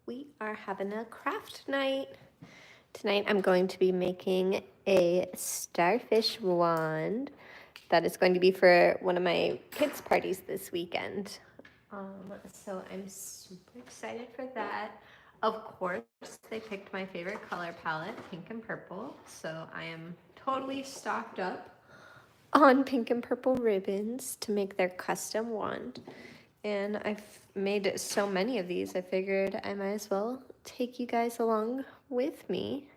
We are having a craft night. Tonight I'm going to be making a starfish wand that is going to be for one of my kids' parties this weekend. So I'm super excited for that. Of course, they picked my favorite color palette, pink and purple, so I am totally stocked up on pink and purple ribbons to make their custom wand. And I've made so many of these, I figured I might as well take you guys along with me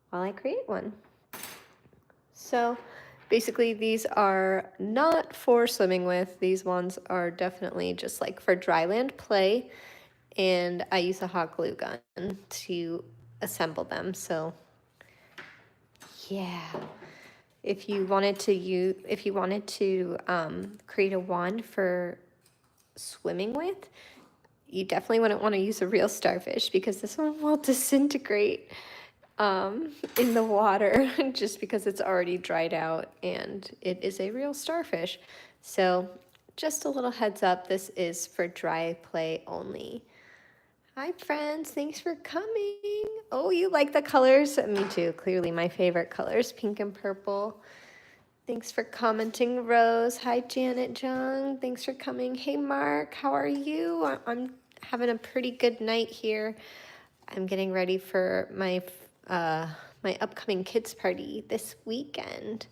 while I create one. So basically these are not for swimming with. These ones are definitely just like for dryland play. And I use a hot glue gun to assemble them. So yeah. If you wanted to create a wand for swimming with, you definitely wouldn't want to use a real starfish because this one will disintegrate in the water just because it's already dried out and it is a real starfish. So just a little heads up, this is for dry play only. Hi friends, thanks for coming. Oh, you like the colors? Me too, clearly my favorite colors, pink and purple. Thanks for commenting, Rose. Hi, Janet Jung. Thanks for coming. Hey, Mark. How are you? I'm having a pretty good night here. I'm getting ready for my upcoming kids party this weekend.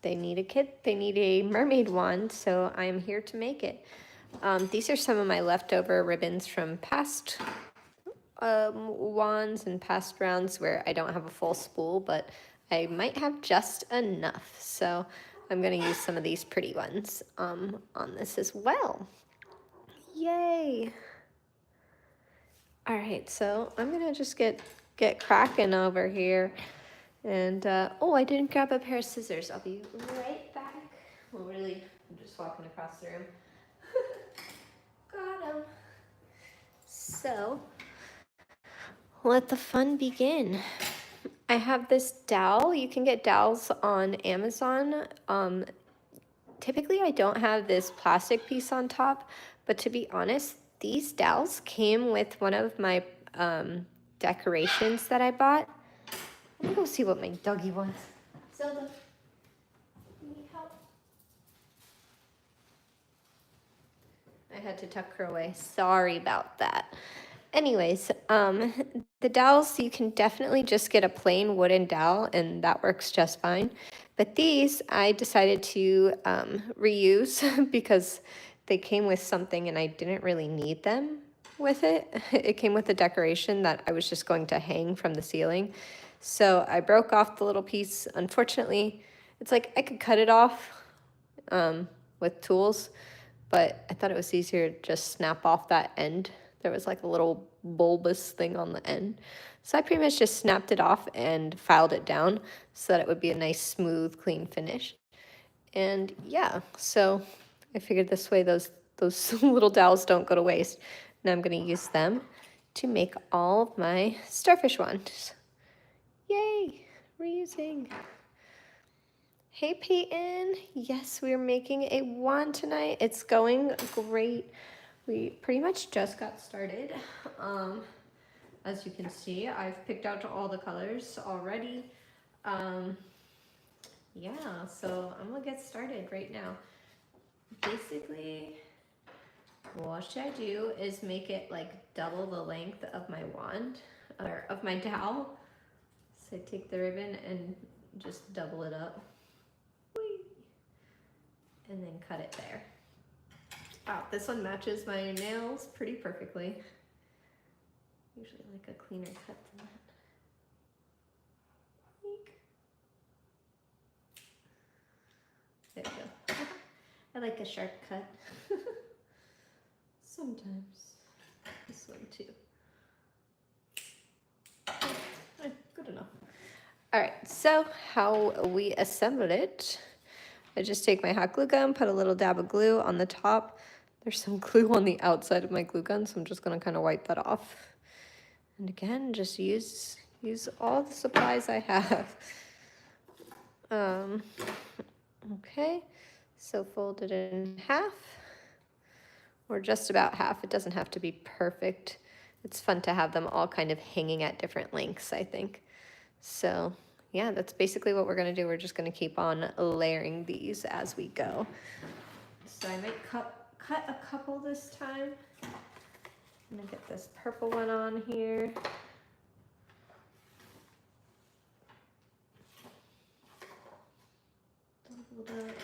They need a mermaid wand, so I'm here to make it. These are some of my leftover ribbons from past wands and past rounds where I don't have a full spool, but I might have just enough. So I'm gonna use some of these pretty ones on this as well. Yay! All right, so I'm gonna just get cracking over here. And oh, I didn't grab a pair of scissors. I'll be right back. Well, really, I'm just walking across the room. Got 'em. So let the fun begin. I have this dowel. You can get dowels on Amazon. Typically, I don't have this plastic piece on top, but to be honest, these dowels came with one of my decorations that I bought. Let me go see what my doggy wants. Zelda, you need help? I had to tuck her away. Sorry about that. Anyways, the dowels, you can definitely just get a plain wooden dowel and that works just fine. But these, I decided to reuse because they came with something and I didn't really need them with it. It came with a decoration that I was just going to hang from the ceiling. So I broke off the little piece. Unfortunately, it's like I could cut it off with tools, but I thought it was easier to just snap off that end. There was like a little bulbous thing on the end. So I pretty much just snapped it off and filed it down so that it would be a nice, smooth, clean finish. And yeah, so I figured this way those little dowels don't go to waste. Now I'm going to use them to make all of my starfish wands. Yay, reusing. Hey Peyton, yes, we're making a wand tonight. It's going great. We pretty much just got started. As you can see, I've picked out all the colors already. Yeah, so I'm gonna get started right now. Basically, what should I do is make it like double the length of my wand, or of my dowel. So I take the ribbon and just double it up. And then cut it there. Wow, this one matches my nails pretty perfectly. Usually like a cleaner cut than that. There we go. I like a sharp cut. Sometimes. This one too. Good enough. All right, so how we assemble it. I just take my hot glue gun, put a little dab of glue on the top. There's some glue on the outside of my glue gun, so I'm just gonna kind of wipe that off. And again, just use all the supplies I have. Okay, so fold it in half. or just about half. It doesn't have to be perfect. It's fun to have them all kind of hanging at different lengths, I think. So yeah, that's basically what we're gonna do. We're just gonna keep on layering these as we go. So I might cut a couple this time. I'm gonna get this purple one on here. Doubled up.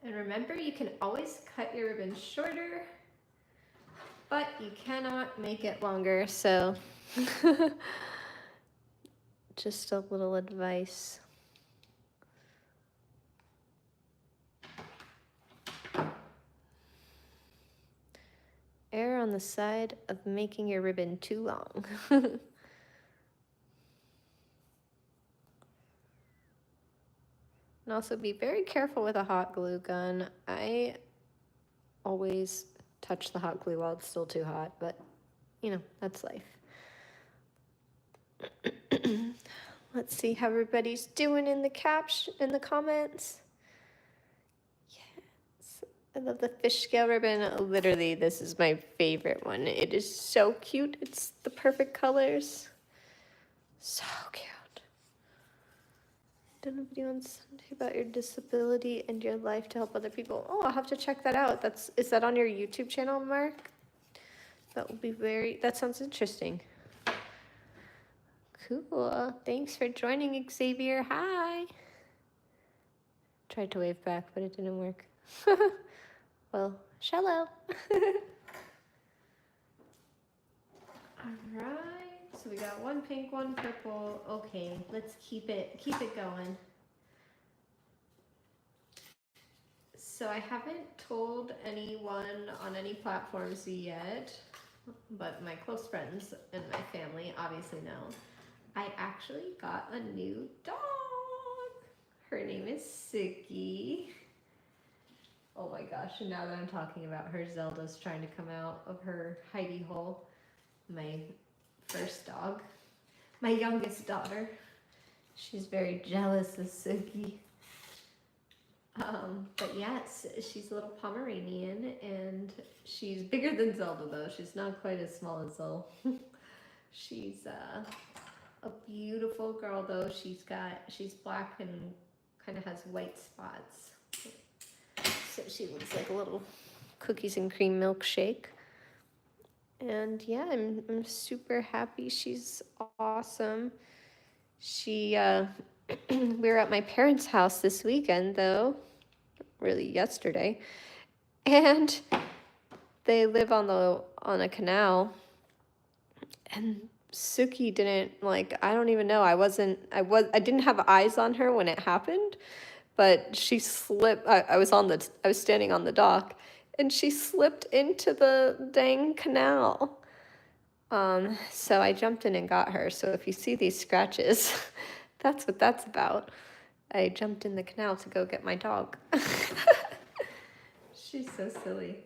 And remember, you can always cut your ribbon shorter, but you cannot make it longer, so just a little advice. Err on the side of making your ribbon too long. And also be very careful with a hot glue gun. I always touch the hot glue while it's still too hot, but you know, that's life. Let's see how everybody's doing in the comments. Yes, I love the fish scale ribbon. Literally, this is my favorite one. It is so cute. It's the perfect colors. So cute. Did anybody want to say about your disability and your life to help other people? Oh, I'll have to check that out. Is that on your YouTube channel, Mark? That will be that sounds interesting. Cool. Thanks for joining, Xavier. Hi. Tried to wave back, but it didn't work. Well, shallow. All right. So we got one pink, one purple. Okay, let's keep it going. So I haven't told anyone on any platforms yet, but my close friends and my family obviously know. I actually got a new dog. Her name is Suki. Oh my gosh, and now that I'm talking about her, Zelda's trying to come out of her hidey hole. My first dog, my youngest daughter. She's very jealous of Suki. But yes, she's a little Pomeranian, and she's bigger than Zelda though. She's not quite as small as Zelda. She's a beautiful girl though. She's black and kind of has white spots. So she looks like a little cookies and cream milkshake. And yeah, I'm super happy. She's awesome. She we were at my parents' house this weekend though, really yesterday, and they live on a canal, and Suki didn't, like, I don't even know, I didn't have eyes on her when it happened, but she slipped. I was standing on the dock, and she slipped into the dang canal. So I jumped in and got her. So if you see these scratches, that's what that's about. I jumped in the canal to go get my dog. She's so silly.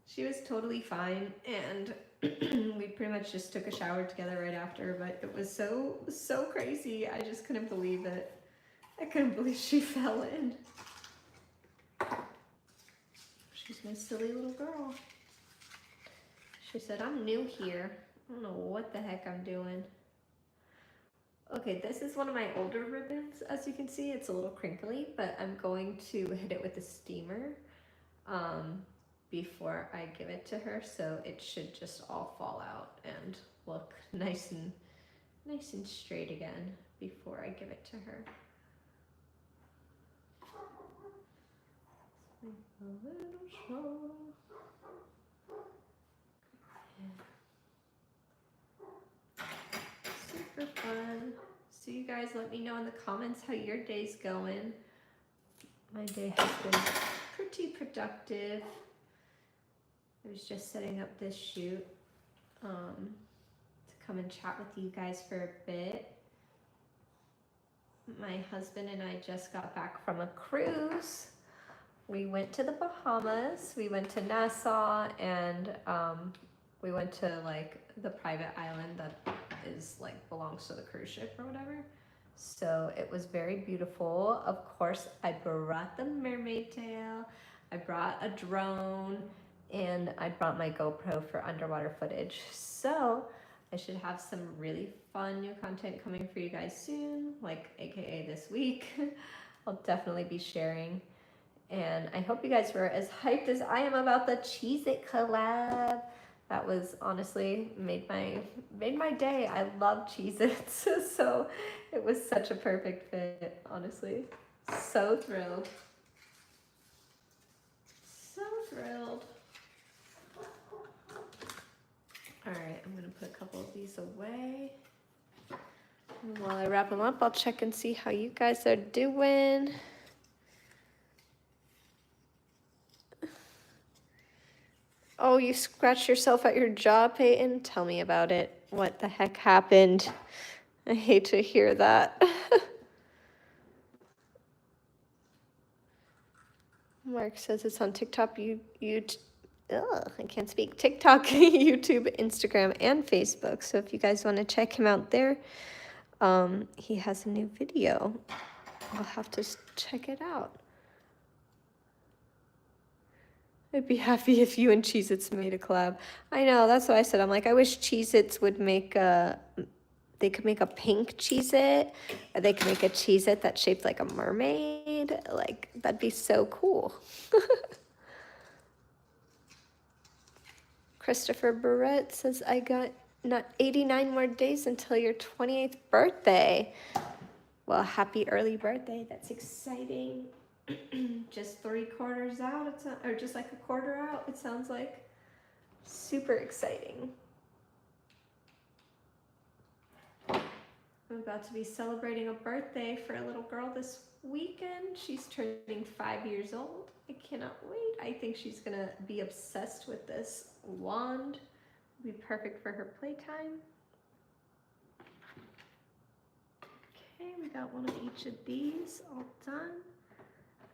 She was totally fine, and we pretty much just took a shower together right after, but it was so crazy. I just couldn't believe it. I couldn't believe she fell in. She's my silly little girl. She said, I'm new here. I don't know what the heck I'm doing. Okay, this is one of my older ribbons. As you can see, it's a little crinkly, but I'm going to hit it with a steamer before I give it to her, so it should just all fall out and look nice and straight again before I give it to her. A little shawl. Super fun. So you guys let me know in the comments how your day's going. My day has been pretty productive. I was just setting up this shoot to come and chat with you guys for a bit. My husband and I just got back from a cruise. We went to the Bahamas, we went to Nassau, and we went to like the private island that is like belongs to the cruise ship or whatever. So it was very beautiful. Of course, I brought the mermaid tail, I brought a drone, and I brought my GoPro for underwater footage. So I should have some really fun new content coming for you guys soon, like AKA this week. I'll definitely be sharing. And I hope you guys were as hyped as I am about the Cheez-It collab. That was honestly made my day. I love Cheez-Its, so it was such a perfect fit, honestly. So thrilled. So thrilled. All right, I'm gonna put a couple of these away. And while I wrap them up, I'll check and see how you guys are doing. Oh, you scratched yourself at your jaw, Peyton? Tell me about it. What the heck happened? I hate to hear that. Mark says it's on TikTok, I can't speak. TikTok, YouTube, Instagram, and Facebook. So if you guys want to check him out there, he has a new video. I'll have to check it out. I'd be happy if you and Cheez-Its made a collab. I know, that's what I said. I'm like, I wish Cheez-Its would make they could make a pink Cheez-It, or they could make a Cheez-It that's shaped like a mermaid. Like, that'd be so cool. Christopher Barrett says, I got not 89 more days until your 28th birthday. Well, happy early birthday. That's exciting. Just 3/4 out, or just like a quarter out, it sounds like. Super exciting. I'm about to be celebrating a birthday for a little girl this weekend. She's turning 5 years old. I cannot wait. I think she's gonna be obsessed with this wand. It'll be perfect for her playtime. Okay, we got one of each of these all done.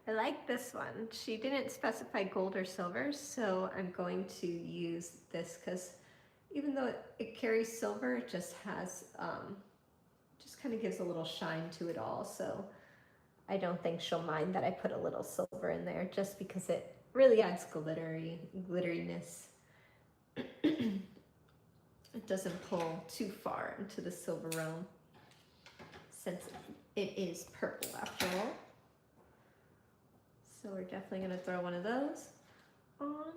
I like this one. She didn't specify gold or silver, so I'm going to use this because even though it carries silver, it just has, just kind of gives a little shine to it all. So I don't think she'll mind that I put a little silver in there just because it really adds glitteriness. It doesn't pull too far into the silver realm since it is purple after all. So we're definitely gonna throw one of those on.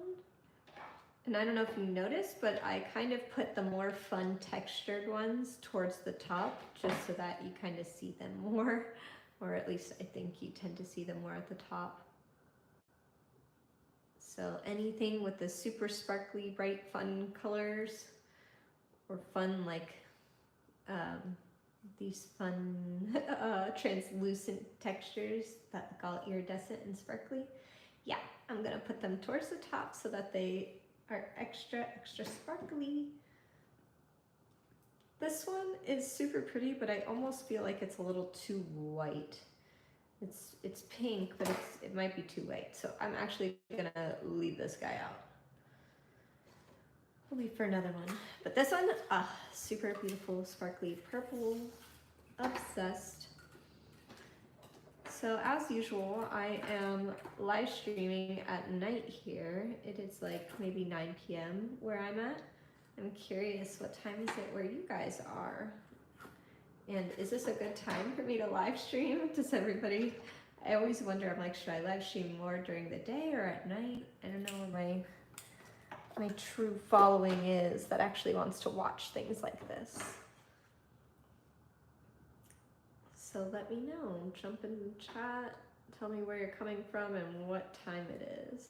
And I don't know if you noticed, but I kind of put the more fun textured ones towards the top just so that you kind of see them more, or at least I think you tend to see them more at the top. So anything with the super sparkly, bright, fun colors, or fun like these fun translucent textures that are iridescent and sparkly. Yeah, I'm gonna put them towards the top so that they are extra sparkly. This one is super pretty, but I almost feel like it's a little too white. It's pink, but it might be too white. So I'm actually gonna leave this guy out. We'll leave for another one. But this one, super beautiful, sparkly purple. Obsessed. So as usual, I am live streaming at night here. It is like maybe 9 p.m. where I'm at. I'm curious, what time is it where you guys are? And is this a good time for me to live stream? Does everybody, I always wonder, I'm like, should I live stream more during the day or at night? I don't know where my true following is that actually wants to watch things like this. So let me know, jump in chat, tell me where you're coming from and what time it is.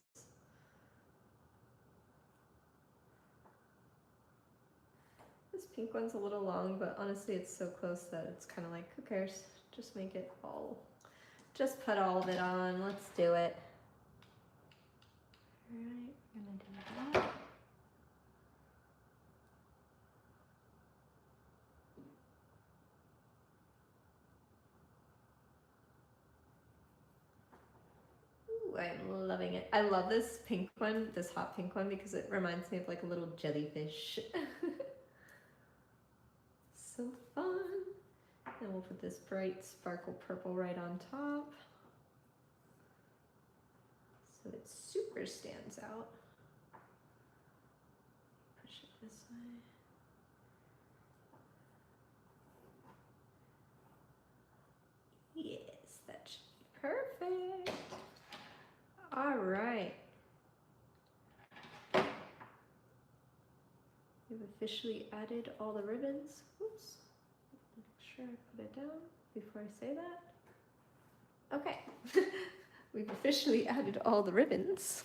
This pink one's a little long, but honestly it's so close that it's kind of like, who cares? Just make it all, just put all of it on, let's do it. All right, I'm gonna do that. I'm loving it. I love this pink one, this hot pink one, because it reminds me of like a little jellyfish. So fun. And we'll put this bright sparkle purple right on top, so it super stands out. Push it this way. Yes, that should be perfect. All right. We've officially added all the ribbons. Oops. Make sure I put it down before I say that. Okay. We've officially added all the ribbons.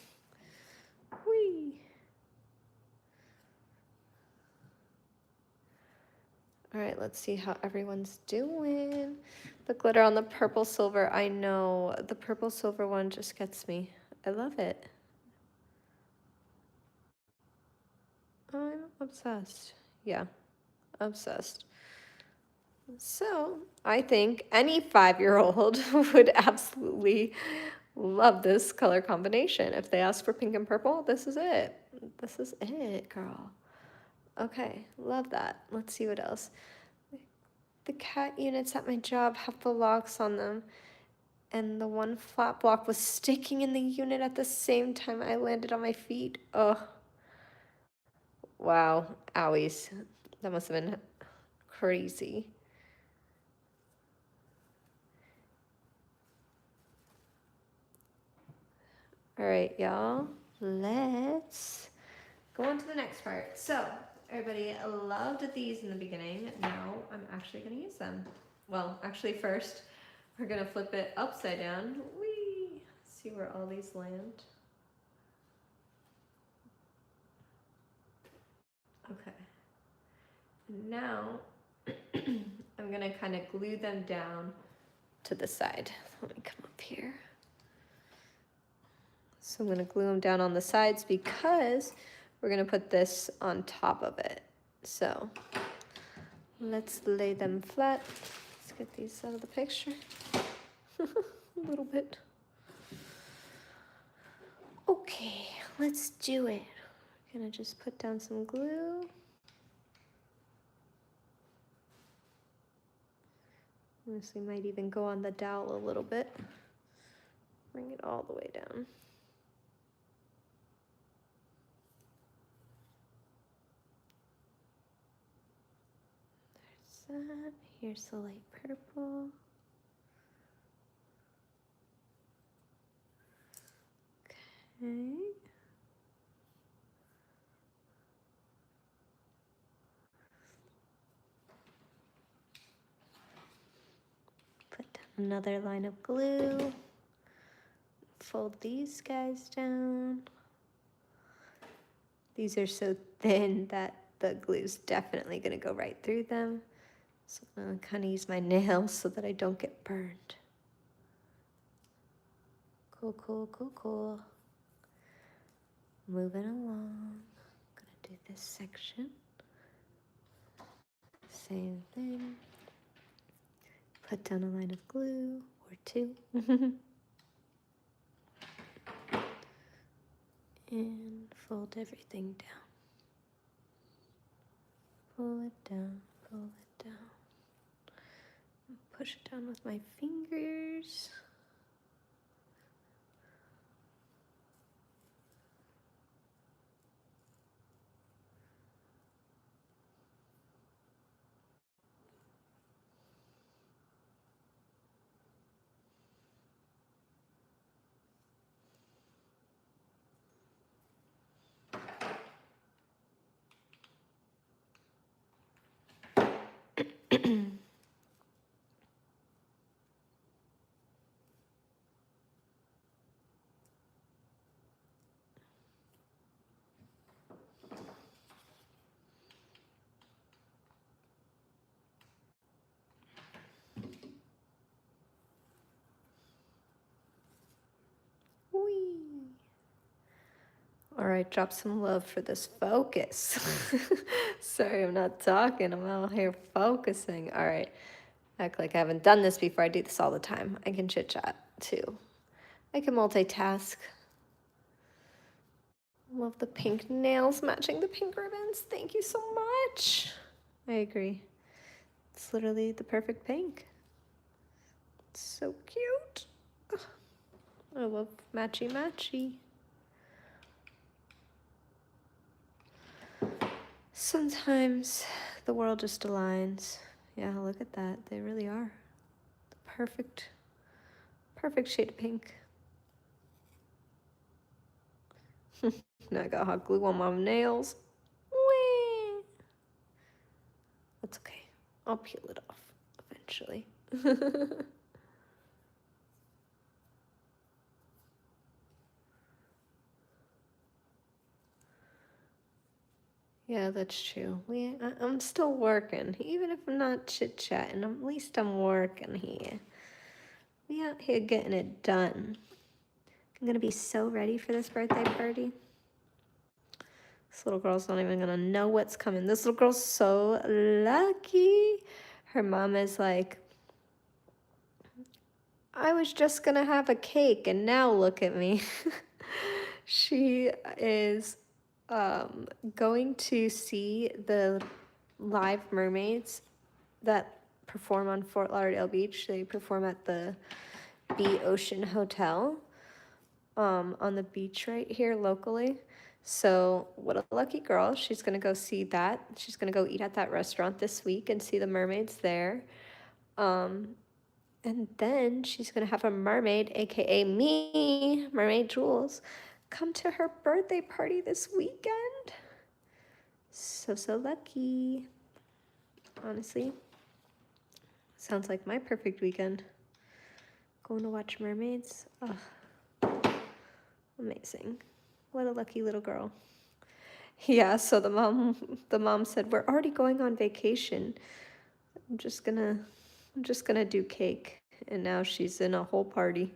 Whee! All right, let's see how everyone's doing. The glitter on the purple silver, I know the purple silver one just gets me. I love it. I'm obsessed. Yeah, obsessed. So I think any 5-year-old would absolutely love this color combination. If they ask for pink and purple, this is it. This is it, girl. Okay, love that. Let's see what else. The cat units at my job have the locks on them, and the one flat block was sticking in the unit at the same time I landed on my feet. Oh, wow, owies. That must have been crazy. All right, y'all, let's go on to the next part. So everybody loved these in the beginning. Now I'm actually gonna use them. Well, actually first, we're gonna flip it upside down. Whee! See where all these land. Okay. Now I'm gonna kind of glue them down to the side. Let me come up here. So I'm gonna glue them down on the sides because we're gonna put this on top of it. So let's lay them flat. Let's get these out of the picture. A little bit. Okay, let's do it. I'm gonna just put down some glue. Honestly, might even go on the dowel a little bit. Bring it all the way down. There's that. Here's the light purple. Okay. Put down another line of glue. Fold these guys down. These are so thin that the glue's definitely gonna go right through them. So I'm gonna kind of use my nails so that I don't get burned. Cool, cool, cool, cool. Moving along. Gonna do this section. Same thing. Put down a line of glue or two. And fold everything down. Pull it down, pull it down. Push it down with my fingers. Whee! All right, drop some love for this focus. Sorry, I'm not talking. I'm out here focusing. All right, act like I haven't done this before. I do this all the time. I can chit chat too. I can multitask. Love the pink nails matching the pink ribbons. Thank you so much. I agree. It's literally the perfect pink. It's so cute. I love matchy matchy. Sometimes the world just aligns. Yeah, look at that. They really are. The perfect shade of pink. Now I got hot glue on my nails. Whee! That's okay. I'll peel it off eventually. Yeah, that's true. I'm still working. Even if I'm not chit-chatting, at least I'm working here. We out here getting it done. I'm gonna be so ready for this birthday party. This little girl's not even gonna know what's coming. This little girl's so lucky. Her mom is like, I was just gonna have a cake and now look at me. She is going to see the live mermaids that perform on Fort Lauderdale Beach. They perform at the Bee Ocean Hotel on the beach right here locally. So what a lucky girl. She's going to go see that. She's going to go eat at that restaurant this week and see the mermaids there. And then she's going to have a mermaid, aka me, Mermaid Jules, come to her birthday party this weekend. So lucky. Honestly, sounds like my perfect weekend. Going to watch mermaids. Oh, amazing. What a lucky little girl. Yeah, so the mom said, we're already going on vacation. I'm just gonna do cake. And now she's in a whole party.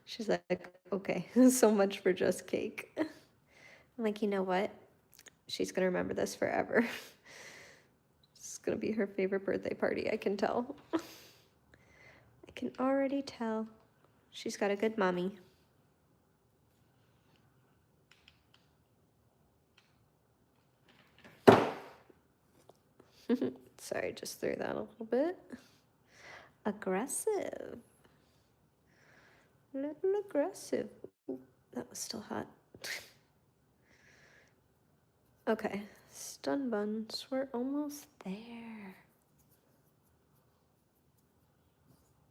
She's like, okay, so much for just cake. I'm like, you know what? She's gonna remember this forever. It's gonna be her favorite birthday party, I can tell. I can already tell. She's got a good mommy. Sorry, just threw that a little bit. Aggressive. A little aggressive. Ooh, that was still hot. Okay, stun buns, we're almost there.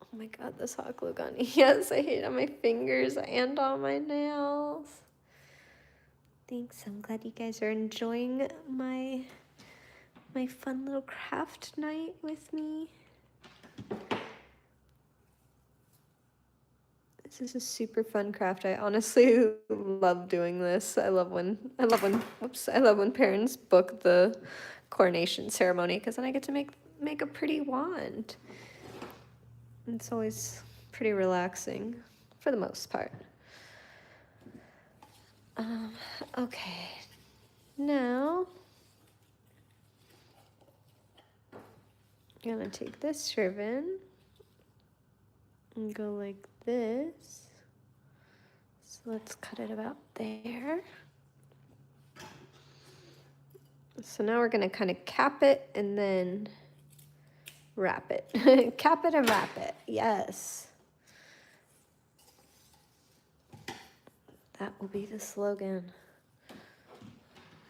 Oh my god, this hot glue gun. Yes, I hate it on my fingers and on my nails. Thanks, I'm glad you guys are enjoying my fun little craft night with me. This is a super fun craft. I honestly love doing this. I love when parents book the coronation ceremony because then I get to make a pretty wand. It's always pretty relaxing for the most part. Okay, now I'm gonna take this ribbon and go like this. So let's cut it about there. So now we're gonna kind of cap it and then wrap it. Cap it and wrap it, yes. That will be the slogan.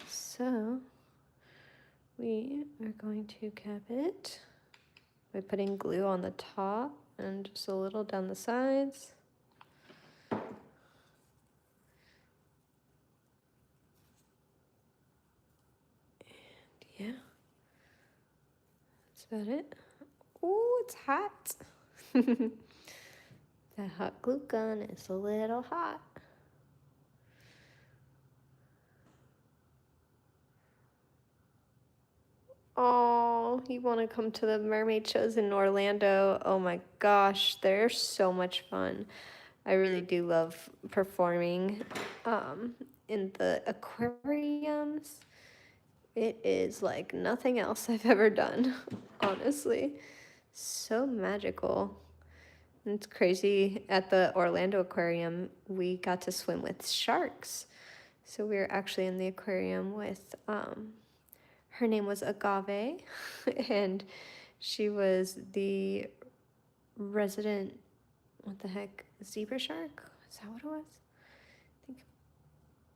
So we are going to cap it by putting glue on the top and just a little down the sides. And yeah, that's about it. Oh, it's hot. That hot glue gun is a little hot. Oh, you want to come to the mermaid shows in Orlando? Oh my gosh, they're so much fun. I really do love performing in the aquariums. It is like nothing else I've ever done, honestly. So magical. And it's crazy. At the Orlando Aquarium, we got to swim with sharks. So we were actually in the aquarium with her name was 𝕻𝕚, and she was the resident, what the heck, zebra shark? Is that what it was? I think,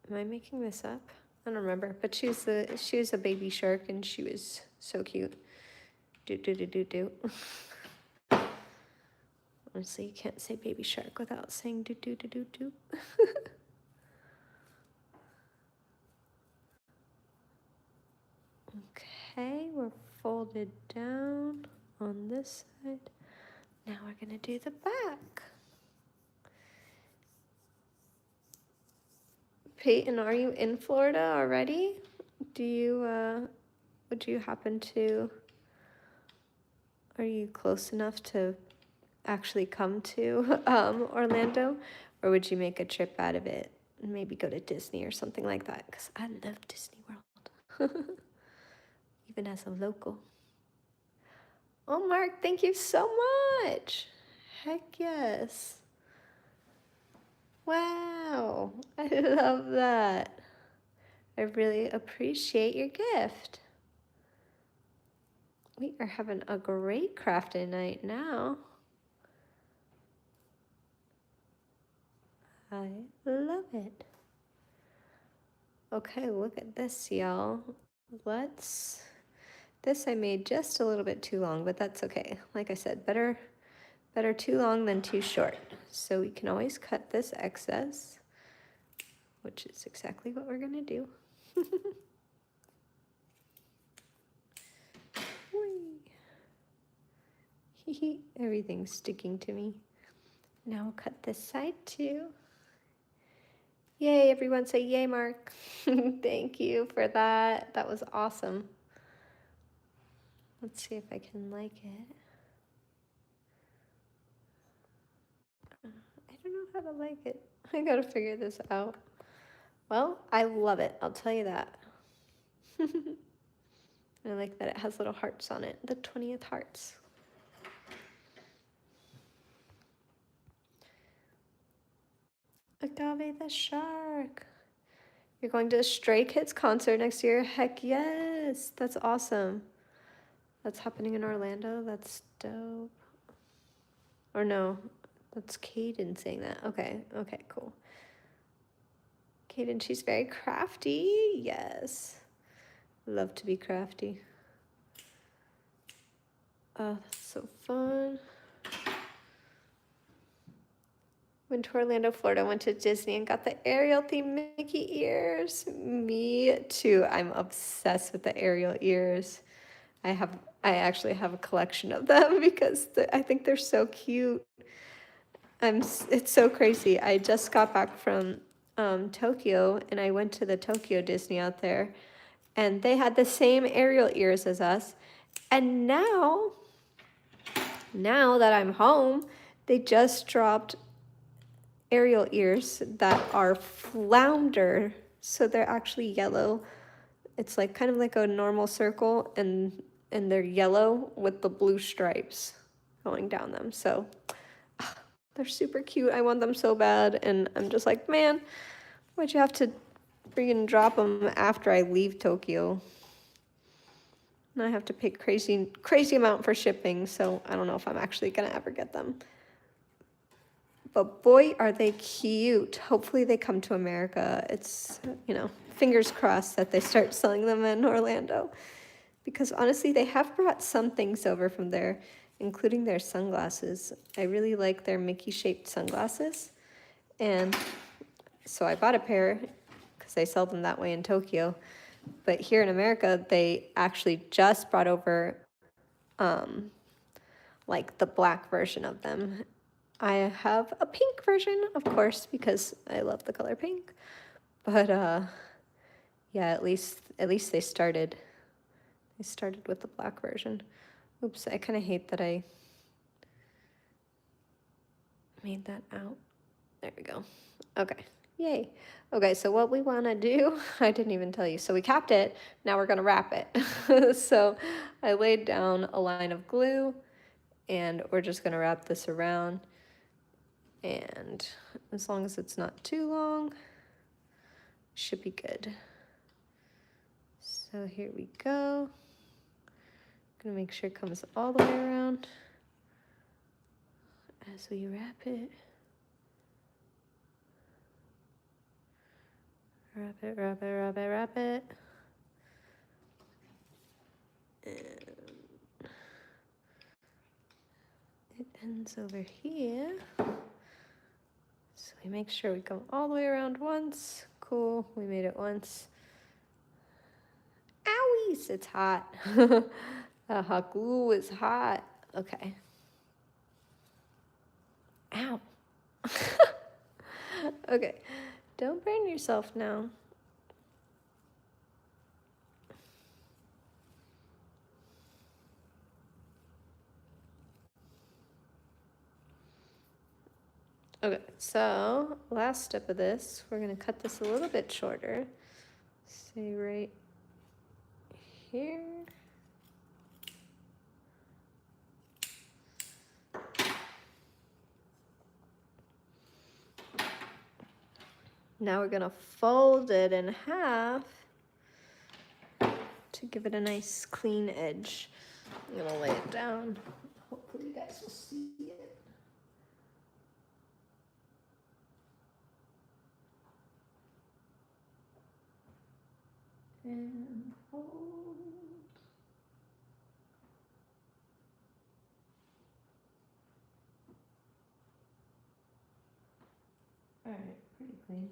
am I making this up? I don't remember, but she was a baby shark, and she was so cute. Do do do do do. Honestly, you can't say baby shark without saying do do do do do. Okay, we're folded down on this side. Now we're gonna do the back. Peyton, are you in Florida already? Do you, would you happen to, are you close enough to actually come to Orlando? Or would you make a trip out of it and maybe go to Disney or something like that? Because I love Disney World, even as a local. Oh, Mark, thank you so much. Heck yes. Wow, I love that. I really appreciate your gift. We are having a great crafting night now. I love it. Okay, look at this, y'all. This I made just a little bit too long, but that's okay. Like I said, better too long than too short. So we can always cut this excess, which is exactly what we're gonna do. Everything's sticking to me. Now we'll cut this side too. Yay, everyone say yay, Mark. Thank you for that. That was awesome. Let's see if I can like it. I don't know how to like it. I gotta figure this out. Well, I love it, I'll tell you that. I like that it has little hearts on it, the 20th hearts. 𝕻𝕚𝕚 the shark. You're going to a Stray Kids concert next year? Heck yes, that's awesome. That's happening in Orlando, that's dope. Or no, that's Caden saying that. Okay, cool. Caden, she's very crafty, yes. Love to be crafty. Oh, that's so fun. Went to Orlando, Florida, went to Disney and got the Ariel themed Mickey ears. Me too. I'm obsessed with the Ariel ears. I actually have a collection of them because I think they're so cute. It's so crazy. I just got back from Tokyo, and I went to the Tokyo Disney out there, and they had the same Ariel ears as us. And now that I'm home, they just dropped Ariel ears that are flounder, so they're actually yellow. It's like kind of like a normal circle, and they're yellow with the blue stripes going down them. So they're super cute. I want them so bad, and I'm just like, man, why'd you have to freaking drop them after I leave Tokyo? And I have to pay crazy amount for shipping, so I don't know if I'm actually gonna ever get them. But boy, are they cute. Hopefully they come to America. It's, you know, fingers crossed that they start selling them in Orlando. Because honestly, they have brought some things over from there, including their sunglasses. I really like their Mickey-shaped sunglasses. And so I bought a pair because they sell them that way in Tokyo. But here in America, they actually just brought over like the black version of them. I have a pink version, of course, because I love the color pink. But yeah, at least they started with the black version. Oops, I kind of hate that I made that out. There we go. Okay, yay. Okay, so what we want to do, I didn't even tell you. So we capped it, now we're going to wrap it. So I laid down a line of glue, and we're just going to wrap this around. And as long as it's not too long, should be good. So here we go. Gonna make sure it comes all the way around as we wrap it. Wrap it, wrap it, wrap it, wrap it. And it ends over here. So we make sure we come all the way around once. Cool, we made it once. Owies, it's hot. The hot glue is hot. Okay. Ow. Okay, don't burn yourself now. Okay, so last step of this, we're gonna cut this a little bit shorter. Say right here. Now we're gonna fold it in half to give it a nice clean edge. I'm gonna lay it down. Hopefully you guys will see it. And fold. All right, pretty clean.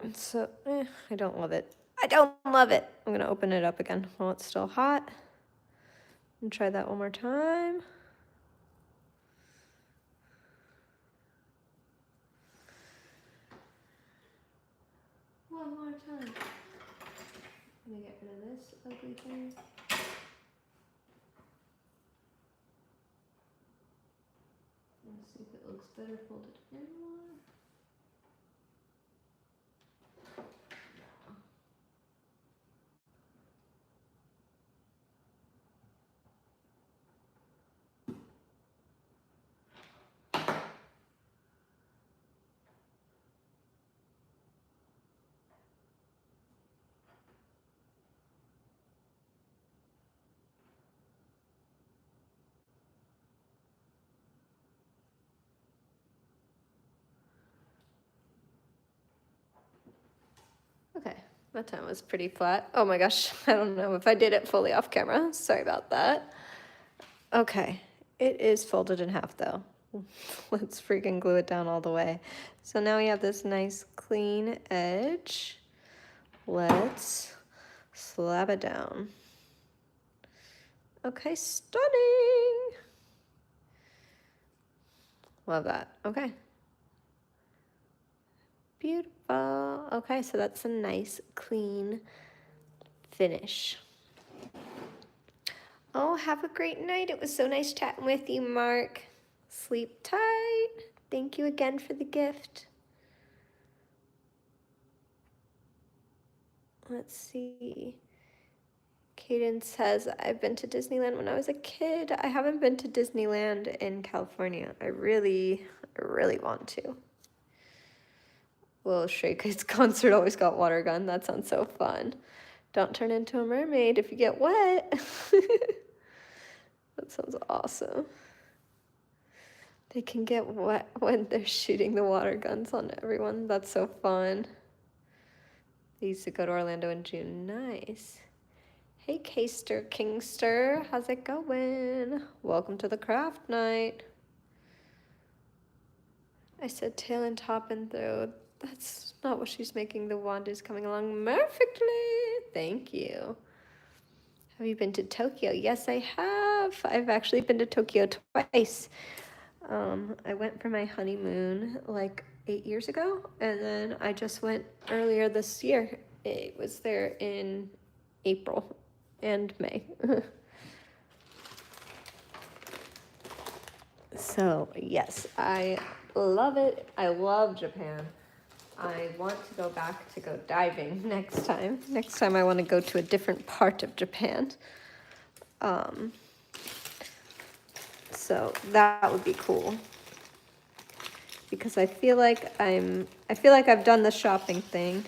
And so, I don't love it. I don't love it. I'm gonna open it up again while it's still hot. And try that one more time. One more time. I'm gonna get rid of this ugly thing. Let's see if it looks better folded in more. Okay, that time was pretty flat. Oh my gosh, I don't know if I did it fully off camera. Sorry about that. Okay, it is folded in half though. Let's freaking glue it down all the way. So now we have this nice clean edge. Let's slap it down. Okay, stunning. Love that. Okay. Beautiful. Okay, so that's a nice clean finish. Oh, have a great night. It was so nice chatting with you, Mark. Sleep tight. Thank you again for the gift. Let's see. Kaden says, I've been to Disneyland when I was a kid. I haven't been to Disneyland in California. I really want to. Well, Stray Kids concert always got water gun. That sounds so fun. Don't turn into a mermaid if you get wet. That sounds awesome. They can get wet when they're shooting the water guns on everyone. That's so fun. They used to go to Orlando in June. Nice. Hey, Kster Kingster. How's it going? Welcome to the craft night. I said tail and top and throw. That's not what she's making. The wand is coming along perfectly. Thank you. Have you been to Tokyo? Yes, I have. I've actually been to Tokyo twice. I went for my honeymoon like 8 years ago, and then I just went earlier this year. It was there in April and May. So yes, I love it. I love Japan. I want to go back to go diving next time. Next time I want to go to a different part of Japan. So that would be cool. because I feel like I've done the shopping thing.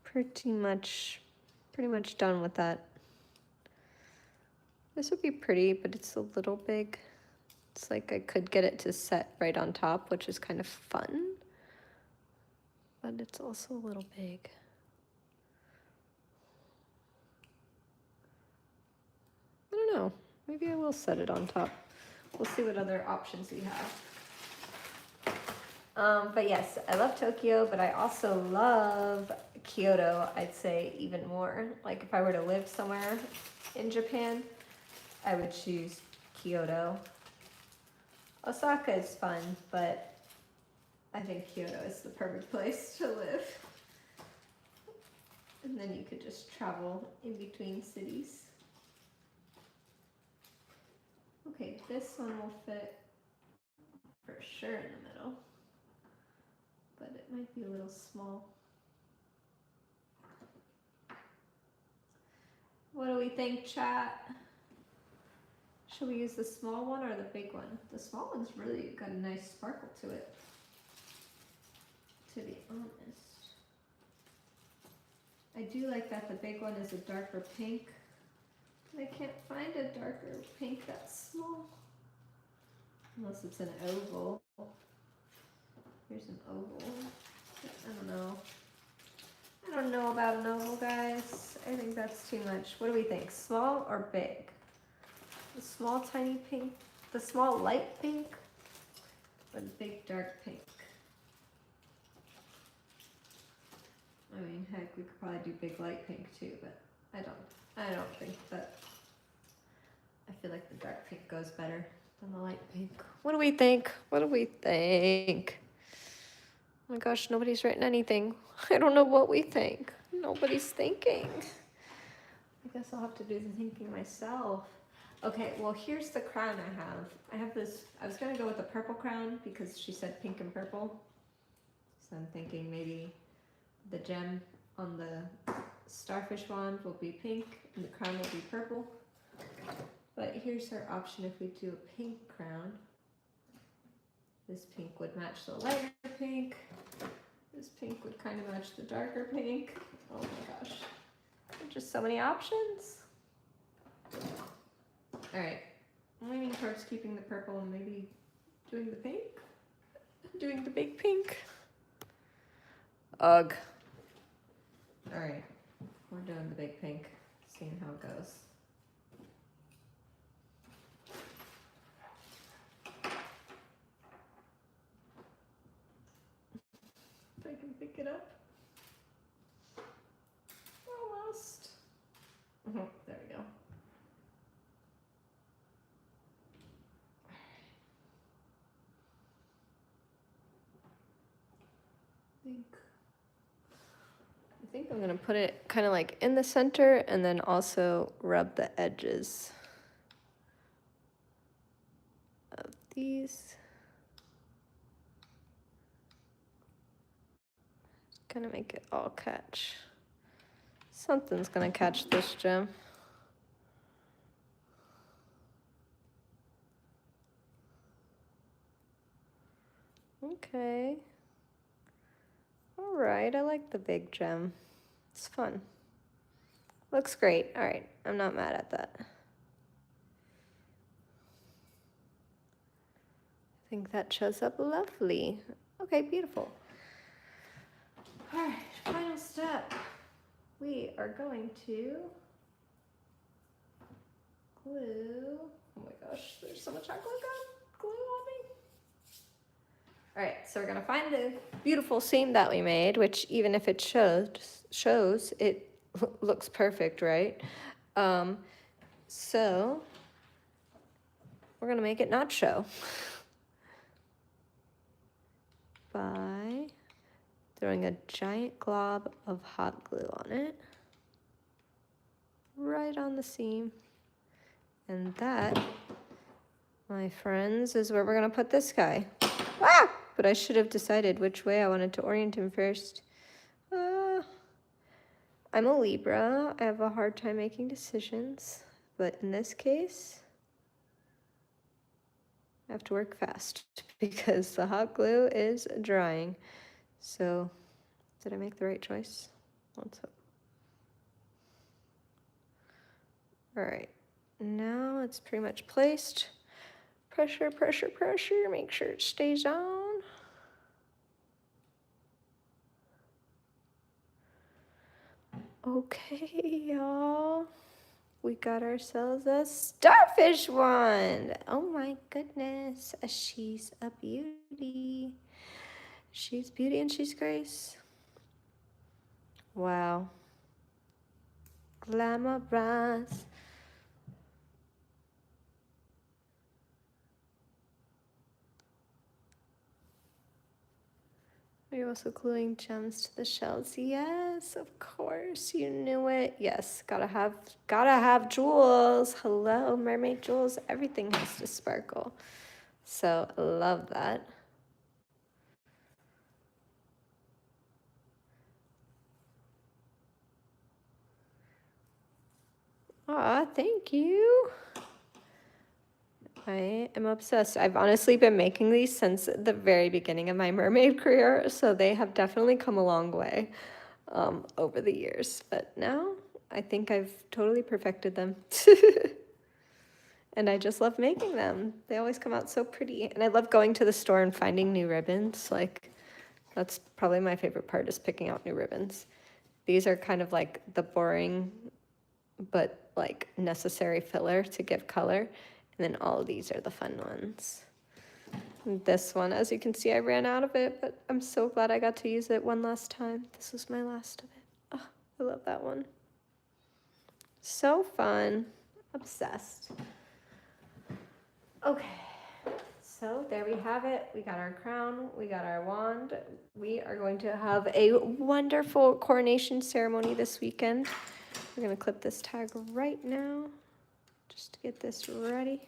Pretty much done with that. This would be pretty, but it's a little big. It's like I could get it to set right on top, which is kind of fun. But it's also a little big. I don't know. Maybe I will set it on top. We'll see what other options we have. But yes, I love Tokyo, but I also love Kyoto, I'd say even more. Like if I were to live somewhere in Japan, I would choose Kyoto. Osaka is fun, but I think Kyoto is the perfect place to live. And then you could just travel in between cities. Okay, this one will fit for sure in the middle, but it might be a little small. What do we think, chat? Should we use the small one or the big one? The small one's really got a nice sparkle to it, to be honest. I do like that the big one is a darker pink. I can't find a darker pink that's small. Unless it's an oval. Here's an oval. I don't know. I don't know about an oval, guys. I think that's too much. What do we think? Small or big? The small tiny pink? The small light pink? Or the big dark pink? I mean, heck, we could probably do big light pink too, but I don't think that. I feel like the dark pink goes better than the light pink. What do we think? What do we think? Oh my gosh, nobody's written anything. I don't know what we think. Nobody's thinking. I guess I'll have to do the thinking myself. Okay, well, here's the crown I have. I have this, I was gonna go with the purple crown because she said pink and purple. So I'm thinking maybe the gem on the starfish wand will be pink and the crown will be purple. But here's her option if we do a pink crown. This pink would match the lighter pink. This pink would kind of match the darker pink. Oh my gosh. There's just so many options. Alright. I'm leaning towards keeping the purple and maybe doing the pink. Doing the big pink. Ugh. Alright. We're doing the big pink. Seeing how it goes. If I can pick it up. Almost. There we go. I think I'm gonna put it kind of like in the center and then also rub the edges of these. Gonna make it all catch. Something's gonna catch this gem. Okay. All right, I like the big gem. It's fun. Looks great. All right, I'm not mad at that. I think that shows up lovely. Okay, beautiful. All right, final step. We are going to glue. Oh my gosh, there's so much hot glue on me. All right, so we're gonna find the beautiful seam that we made, which even if it shows it looks perfect, right? So we're gonna make it not show by throwing a giant glob of hot glue on it, right on the seam. And that, my friends, is where we're gonna put this guy. Ah! But I should have decided which way I wanted to orient him first. I'm a Libra. I have a hard time making decisions. But in this case, I have to work fast because the hot glue is drying. So, did I make the right choice? Let's hope. All right, now it's pretty much placed. Pressure, pressure, pressure, make sure it stays on. Okay, y'all. We got ourselves a starfish wand. Oh my goodness. She's a beauty. She's beauty and she's grace. Wow. Glamorous. Are you also gluing gems to the shells? Yes, of course. You knew it. Yes, gotta have jewels. Hello, Mermaid Jules. Everything has to sparkle. So love that. Aw, thank you. I am obsessed. I've honestly been making these since the very beginning of my mermaid career, so they have definitely come a long way over the years. But now I think I've totally perfected them. And I just love making them. They always come out so pretty. And I love going to the store and finding new ribbons. Like, that's probably my favorite part, is picking out new ribbons. These are kind of like the boring but like necessary filler to give color. And then all of these are the fun ones. And this one, as you can see, I ran out of it, but I'm so glad I got to use it one last time. This was my last of it. Oh, I love that one. So fun. Obsessed. Okay, so there we have it. We got our crown, we got our wand. We are going to have a wonderful coronation ceremony this weekend. We're gonna clip this tag right now, just to get this ready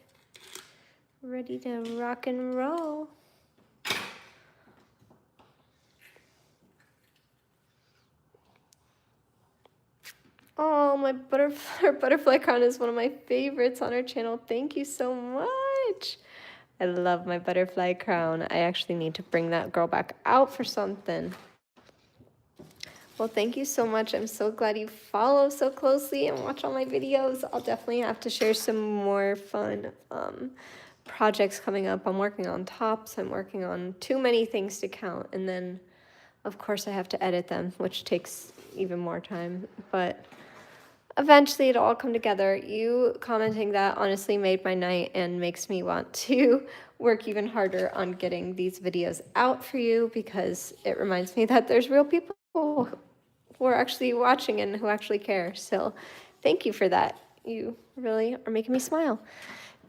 to rock and roll. Oh, my butterfly crown is one of my favorites on our channel. Thank you so much. I love my butterfly crown. I actually need to bring that girl back out for something. Well, thank you so much. I'm so glad you follow so closely and watch all my videos. I'll definitely have to share some more fun projects coming up. I'm working on tops. I'm working on too many things to count. And then, of course, I have to edit them, which takes even more time. But eventually it'll all come together. You commenting that honestly made my night and makes me want to work even harder on getting these videos out for you, because it reminds me that there's real people who are actually watching and who actually care. So thank you for that. You really are making me smile.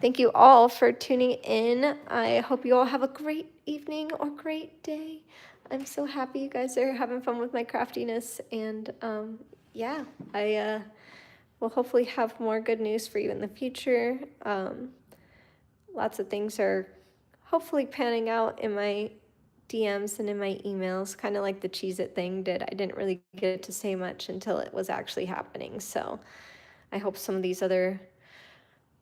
Thank you all for tuning in. I hope you all have a great evening or great day. I'm so happy you guys are having fun with my craftiness. And yeah, I will hopefully have more good news for you in the future. Lots of things are hopefully panning out in my DMs and in my emails, kind of like the Cheez-It thing did. I didn't really get to say much until it was actually happening. So I hope some of these other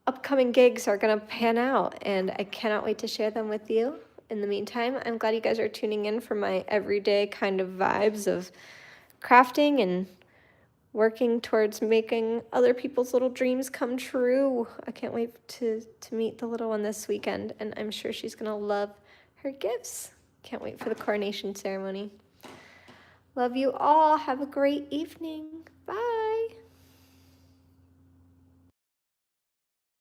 upcoming gigs are going to pan out, and I cannot wait to share them with you. In the meantime, I'm glad you guys are tuning in for my everyday kind of vibes of crafting and working towards making other people's little dreams come true. I can't wait to meet the little one this weekend, and I'm sure she's going to love her gifts. Can't wait for the coronation ceremony. Love you all. Have a great evening. Bye.